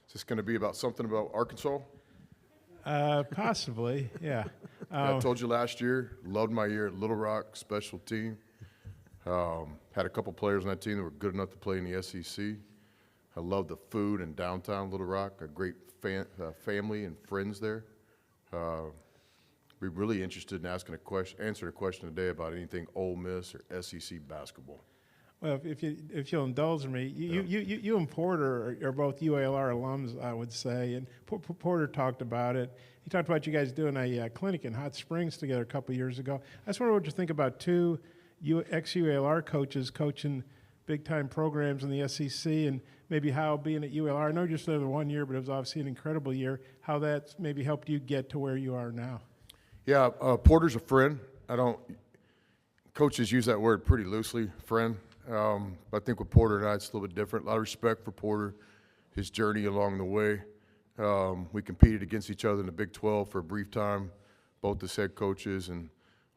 Is this going to be about something about Arkansas? Possibly, yeah. I told you last year, loved my year at Little Rock, special team. Had a couple players on that team that were good enough to play in the SEC. I love the food in downtown Little Rock, a great family and friends there. We're really interested in answering a question today about anything Ole Miss or SEC basketball. Well, if you'll indulge me, you and Porter are both UALR alums, I would say, and Porter talked about it. He talked about you guys doing a clinic in Hot Springs together a couple years ago. I just wonder what you think about two ex-UALR coaches coaching big-time programs in the SEC, and maybe how being at UALR, I know you're just there 1 year, but it was obviously an incredible year, how that's maybe helped you get to where you are now. Yeah, Porter's a friend. Coaches use that word pretty loosely, friend. I think with Porter and I, it's a little bit different. A lot of respect for Porter, his journey along the way. We competed against each other in the Big 12 for a brief time, both as head coaches, and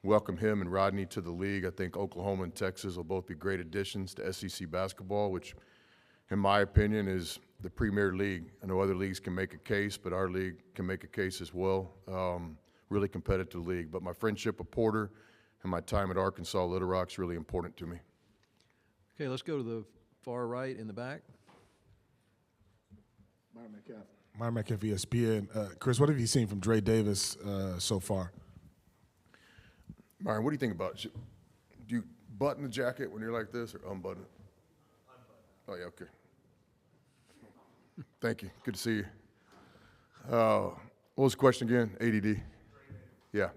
welcome him and Rodney to the league. I think Oklahoma and Texas will both be great additions to SEC basketball, which, in my opinion, is the premier league. I know other leagues can make a case, but our league can make a case as well. Really competitive league. But my friendship with Porter and my time at Arkansas Little Rock is really important to me. Okay, let's go to the far right in the back. Myron Metcalf, ESPN. Chris, what have you seen from Dre Davis so far? Myron, what do you think about it? Do you button the jacket when you're like this or unbutton it? Unbutton. Oh, yeah, okay. Thank you. Good to see you. What was the question again? ADD? Yeah.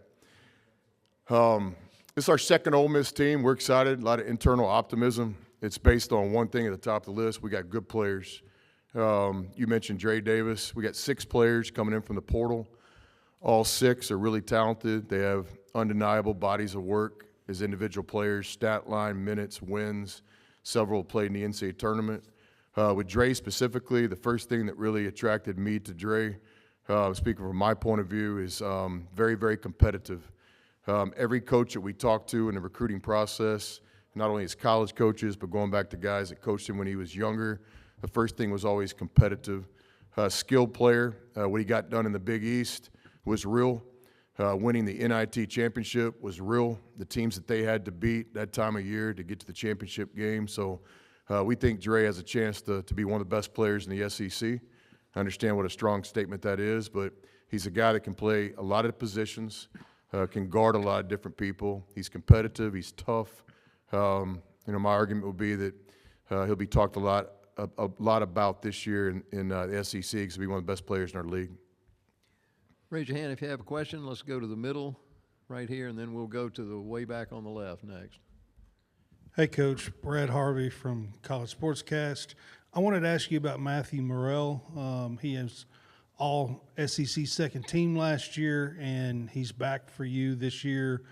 This is our second Ole Miss team. We're excited. A lot of internal optimism. It's based on one thing at the top of the list. We got good players. You mentioned Dre Davis. We got 6 players coming in from the portal. All 6 are really talented. They have undeniable bodies of work as individual players, stat line, minutes, wins. Several played in the NCAA tournament. With Dre specifically, the first thing that really attracted me to Dre, speaking from my point of view, is very, very competitive. Every coach that we talked to in the recruiting process, not only his college coaches, but going back to guys that coached him when he was younger, the first thing was always competitive. Skilled player. What he got done in the Big East was real. Winning the NIT championship was real. The teams that they had to beat that time of year to get to the championship game. So we think Dre has a chance to be one of the best players in the SEC. I understand what a strong statement that is, but he's a guy that can play a lot of positions, can guard a lot of different people. He's competitive. He's tough. My argument would be that he'll be talked a lot about this year in the SEC because he'll be one of the best players in our league. Raise your hand if you have a question. Let's go to the middle right here, and then we'll go to the way back on the left next. Hey, Coach. Brad Harvey from College Sportscast. I wanted to ask you about Matthew Morrell. He is all SEC second team last year, and he's back for you this year.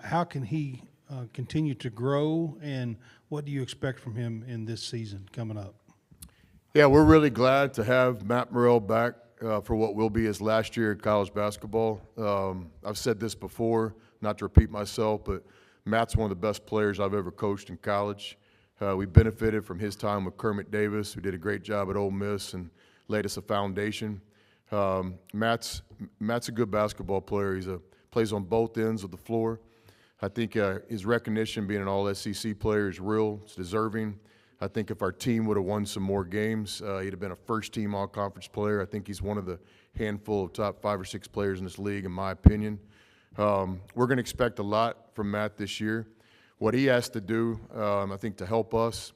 How can he continue to grow, and what do you expect from him in this season coming up? Yeah, we're really glad to have Matt Morrell back for what will be his last year in college basketball. I've said this before, not to repeat myself, but Matt's one of the best players I've ever coached in college. We benefited from his time with Kermit Davis, who did a great job at Ole Miss and laid us a foundation. Matt's a good basketball player. He plays on both ends of the floor. I think his recognition being an all-SEC player is real. It's deserving. I think if our team would have won some more games, he'd have been a first-team all-conference player. I think he's one of the handful of top 5 or 6 players in this league, in my opinion. We're going to expect a lot from Matt this year. What he has to do, I think, to help us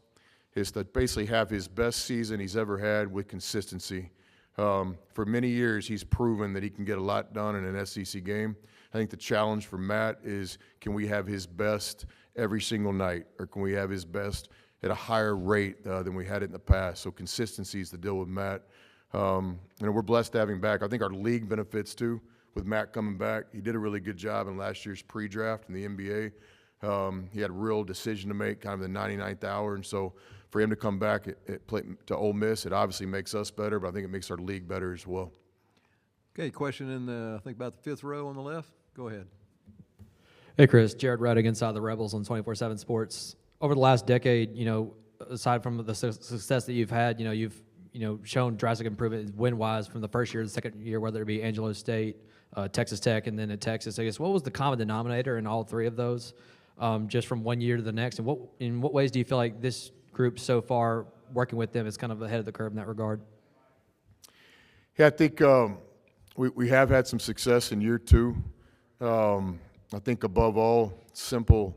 is to basically have his best season he's ever had with consistency. For many years, he's proven that he can get a lot done in an SEC game. I think the challenge for Matt is, can we have his best every single night, or can we have his best at a higher rate than we had it in the past? So consistency is the deal with Matt. We're blessed to have him back. I think our league benefits too with Matt coming back. He did a really good job in last year's pre-draft in the NBA. He had a real decision to make, kind of the 99th hour, and so for him to come back to Ole Miss, it obviously makes us better, but I think it makes our league better as well. Okay, question in I think about the 5th row on the left. Go ahead. Hey, Chris. Jared Reddick inside the Rebels on 24/7 Sports. Over the last decade, aside from the success that you've had, you've shown drastic improvement win-wise from the first year to the second year, whether it be Angelo State, Texas Tech, and then at Texas. I guess what was the common denominator in all three of those, just from one year to the next? And in what ways do you feel like this group so far, working with them, is kind of ahead of the curve in that regard? Yeah, I think we have had some success in year two. I think above all, simple,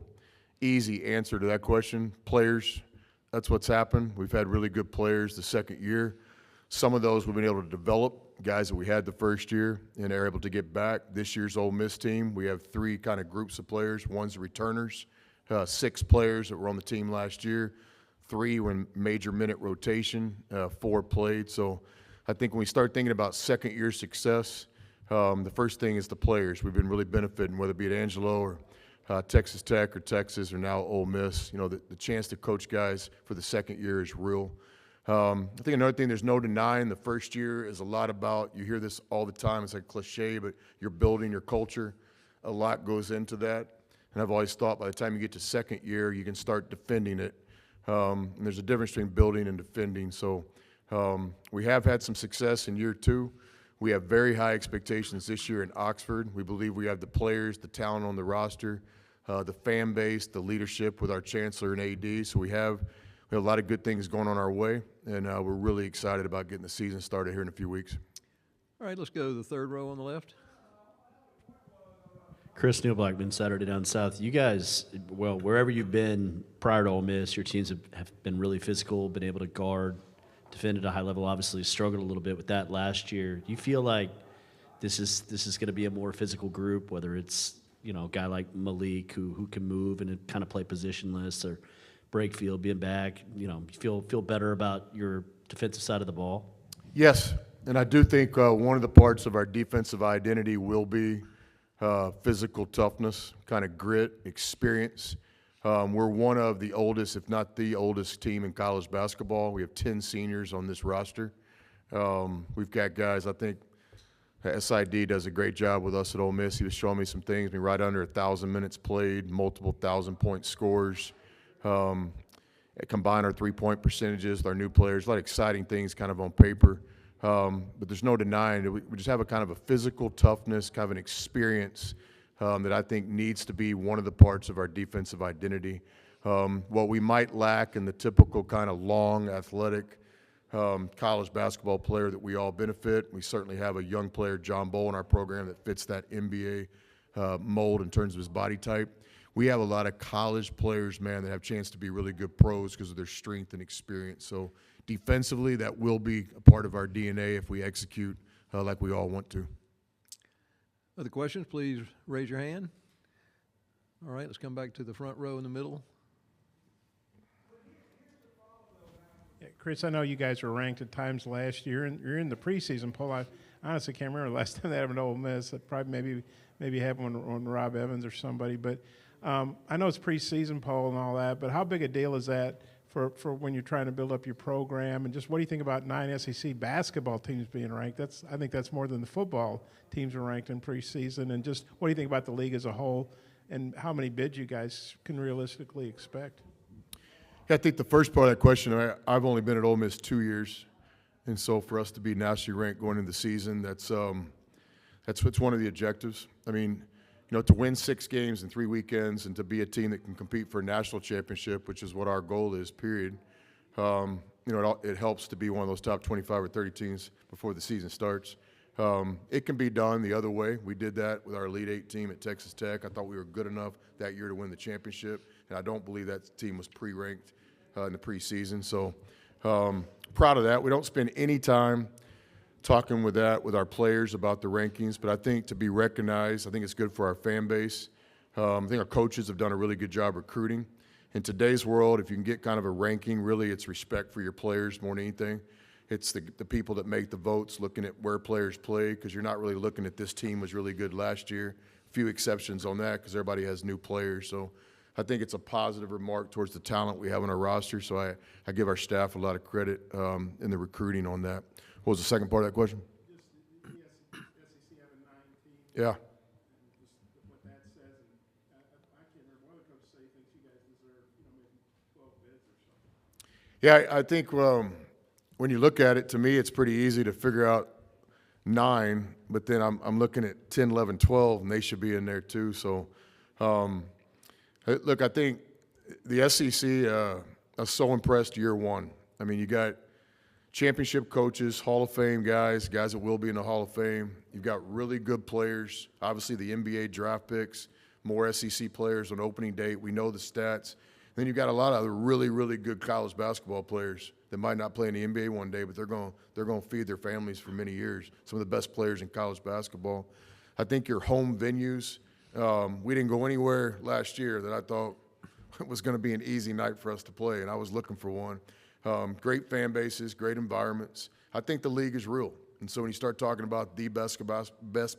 easy answer to that question, players. That's what's happened. We've had really good players the second year. Some of those we've been able to develop, guys that we had the first year, and are able to get back. This year's Ole Miss team, we have three kind of groups of players. One's the returners, 6 players that were on the team last year. 3 were in major minute rotation, 4 played. So I think when we start thinking about second-year success, the first thing is the players. We've been really benefiting, whether it be at Angelo or Texas Tech or Texas or now Ole Miss. The chance to coach guys for the second year is real. I think another thing, there's no denying the first year is a lot about, you hear this all the time, it's like cliche, but you're building your culture. A lot goes into that. And I've always thought by the time you get to second year, you can start defending it. And there's a difference between building and defending. So we have had some success in year two. We have very high expectations this year in Oxford. We believe we have the players, the talent on the roster, the fan base, the leadership with our chancellor and AD. So we have a lot of good things going on our way, and we're really excited about getting the season started here in a few weeks. All right, let's go to the third row on the left. Chris Neal-Blackman, Saturday Down South. You guys, well, wherever you've been prior to Ole Miss, your teams have been really physical, been able to guard, defend at a high level. Obviously struggled a little bit with that last year. Do you feel like this is going to be a more physical group, whether it's a guy like Malik who can move and kind of play positionless, or Breakfield being back? You feel better about your defensive side of the ball? Yes, and I do think one of the parts of our defensive identity will be physical toughness, kind of grit, experience. We're one of the oldest, if not the oldest team in college basketball. We have 10 seniors on this roster. We've got guys, I think SID does a great job with us at Ole Miss. He was showing me some things. Right under 1,000 minutes played, multiple 1,000-point scores. Combine our three-point percentages with our new players. A lot of exciting things kind of on paper. But there's no denying that we just have a kind of a physical toughness, kind of an experience that I think needs to be one of the parts of our defensive identity. What we might lack in the typical kind of long, athletic college basketball player that we all benefit. We certainly have a young player, John Bowl, in our program that fits that NBA mold in terms of his body type. We have a lot of college players, man, that have a chance to be really good pros because of their strength and experience. So defensively, that will be a part of our DNA if we execute like we all want to. Other questions, please raise your hand. All right, let's come back to the front row in the middle. Yeah, Chris, I know you guys were ranked at times last year, and you're in the preseason poll. I honestly can't remember the last time they happened to Ole Miss. It probably maybe happened on Rob Evans or somebody. But I know it's preseason poll and all that, but how big a deal is that for when you're trying to build up your program? And just what do you think about 9 SEC basketball teams being ranked? I think that's more than the football teams were ranked in preseason. And just what do you think about the league as a whole, and how many bids you guys can realistically expect? Yeah, I think the first part of that question, I've only been at Ole Miss 2 years, and so for us to be nationally ranked going into the season, that's one of the objectives. I mean, to win 6 games in 3 weekends and to be a team that can compete for a national championship, which is what our goal is, period. It helps to be one of those top 25 or 30 teams before the season starts. It can be done the other way. We did that with our Elite 8 team at Texas Tech. I thought we were good enough that year to win the championship, and I don't believe that team was pre-ranked in the preseason. So proud of that. We don't spend any time talking with our players about the rankings, but I think to be recognized, I think it's good for our fan base. I think our coaches have done a really good job recruiting. In today's world, if you can get kind of a ranking, really it's respect for your players more than anything. It's the people that make the votes looking at where players play, because you're not really looking at this team was really good last year. A few exceptions on that because everybody has new players. So I think it's a positive remark towards the talent we have on our roster. So I give our staff a lot of credit in the recruiting on that. What was the second part of that question? Just the SEC having 9 teams. Yeah. And just what that says. And I can't remember, one of the coaches say he thinks you guys deserve, maybe 12 bids or something. Yeah, I think when you look at it, to me, it's pretty easy to figure out 9, but then I'm looking at 10, 11, 12, and they should be in there too. So, look, I think the SEC, I was so impressed year one. I mean, you got championship coaches, Hall of Fame guys that will be in the Hall of Fame. You've got really good players, obviously the NBA draft picks, more SEC players on opening date. We know the stats. Then you've got a lot of other really, really good college basketball players that might not play in the NBA one day, but they're going to feed their families for many years. Some of the best players in college basketball. I think your home venues, we didn't go anywhere last year that I thought it was going to be an easy night for us to play, and I was looking for one. Great fan bases, great environments. I think the league is real. And so when you start talking about the best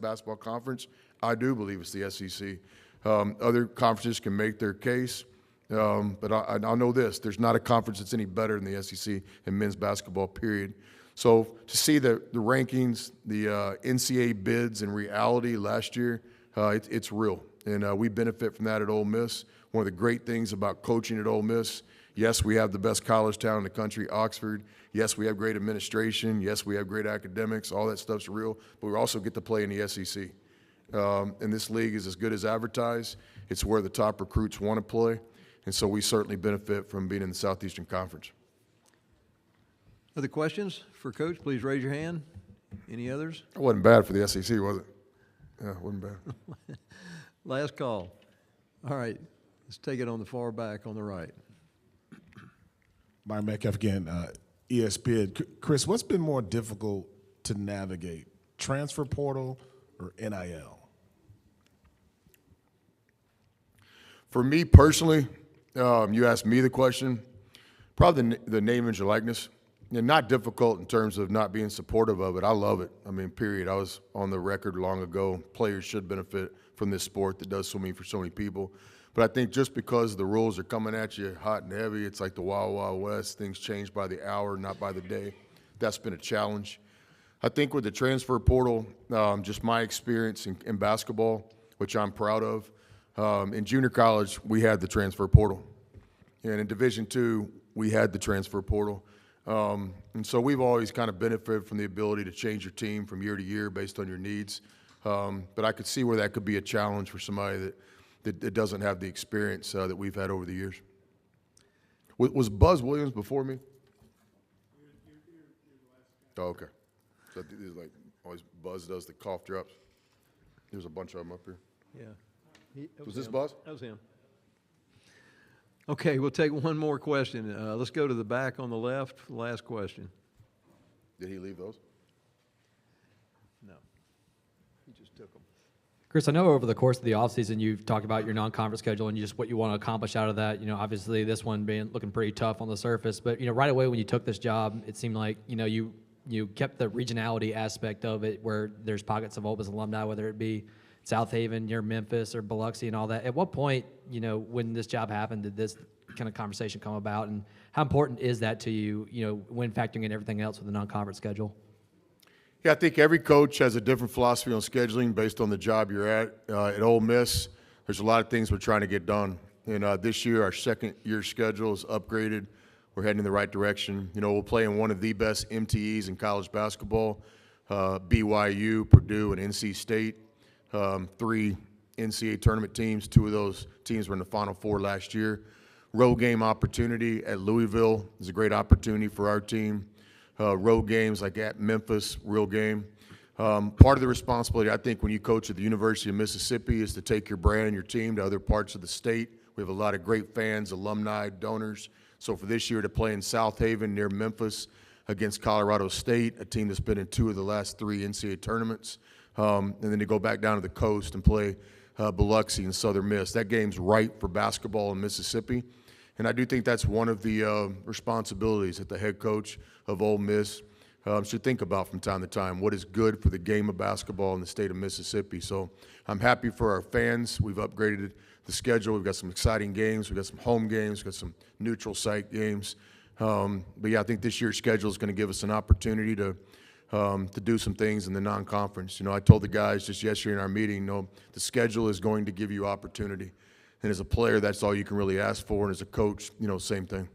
basketball conference, I do believe it's the SEC. Other conferences can make their case, but I know this. There's not a conference that's any better than the SEC in men's basketball, period. So to see the rankings, the NCAA bids in reality last year, it's real. And we benefit from that at Ole Miss. One of the great things about coaching at Ole Miss, yes, we have the best college town in the country, Oxford. Yes, we have great administration. Yes, we have great academics. All that stuff's real. But we also get to play in the SEC. And this league is as good as advertised. It's where the top recruits want to play. And so we certainly benefit from being in the Southeastern Conference. Other questions for Coach? Please raise your hand. Any others? It wasn't bad for the SEC, was it? Yeah, it wasn't bad. Last call. All right, let's take it on the far back on the right. Myron Metcalf again, ESPN. Chris, what's been more difficult to navigate, transfer portal or NIL? For me personally, you asked me the question, probably the name, image, and likeness. And not difficult in terms of not being supportive of it. I love it. I mean, period. I was on the record long ago. Players should benefit from this sport that does so many for so many people. But I think just because the rules are coming at you hot and heavy, it's like the Wild Wild West. Things change by the hour, not by the day. That's been a challenge. I think with the transfer portal, just my experience in basketball, which I'm proud of, in junior college, we had the transfer portal. And in Division II, we had the transfer portal. And so we've always kind of benefited from the ability to change your team from year to year based on your needs. But I could see where that could be a challenge for somebody that doesn't have the experience that we've had over the years. Was Buzz Williams before me? Oh, okay. So there's like always Buzz does the cough drops. There's a bunch of them up here. Yeah. Was this Buzz? That was him. Okay, we'll take one more question. Let's go to the back on the left. Last question. Did he leave those? No. He just took them. Chris, I know over the course of the offseason you've talked about your non-conference schedule and just what you want to accomplish out of that. You know, obviously this one looking pretty tough on the surface, but, you know, right away when you took this job, it seemed like, you know, you kept the regionality aspect of it where there's pockets of Ole Miss alumni, whether it be South Haven, near Memphis, or Biloxi and all that. At what point, you know, when this job happened, did this kind of conversation come about, and how important is that to you, you know, when factoring in everything else with the non-conference schedule? Yeah, I think every coach has a different philosophy on scheduling based on the job you're at. At Ole Miss, there's a lot of things we're trying to get done. And this year, our second-year schedule is upgraded. We're heading in the right direction. You know, we'll play in one of the best MTEs in college basketball, BYU, Purdue, and NC State. 3 NCAA tournament teams. 2 of those teams were in the Final Four last year. Road game opportunity at Louisville is a great opportunity for our team. Road games like at Memphis, real game. Part of the responsibility, I think, when you coach at the University of Mississippi is to take your brand and your team to other parts of the state. We have a lot of great fans, alumni, donors. So for this year to play in South Haven near Memphis against Colorado State, a team that's been in 2 of the last 3 NCAA tournaments, and then to go back down to the coast and play Biloxi and Southern Miss. That game's right for basketball in Mississippi. And I do think that's one of the responsibilities that the head coach of Ole Miss should think about from time to time. What is good for the game of basketball in the state of Mississippi? So I'm happy for our fans. We've upgraded the schedule. We've got some exciting games. We've got some home games. We've got some neutral site games. But yeah, I think this year's schedule is going to give us an opportunity to do some things in the non-conference. You know, I told the guys just yesterday in our meeting, you know, the schedule is going to give you opportunity. And as a player, that's all you can really ask for. And as a coach, you know, same thing.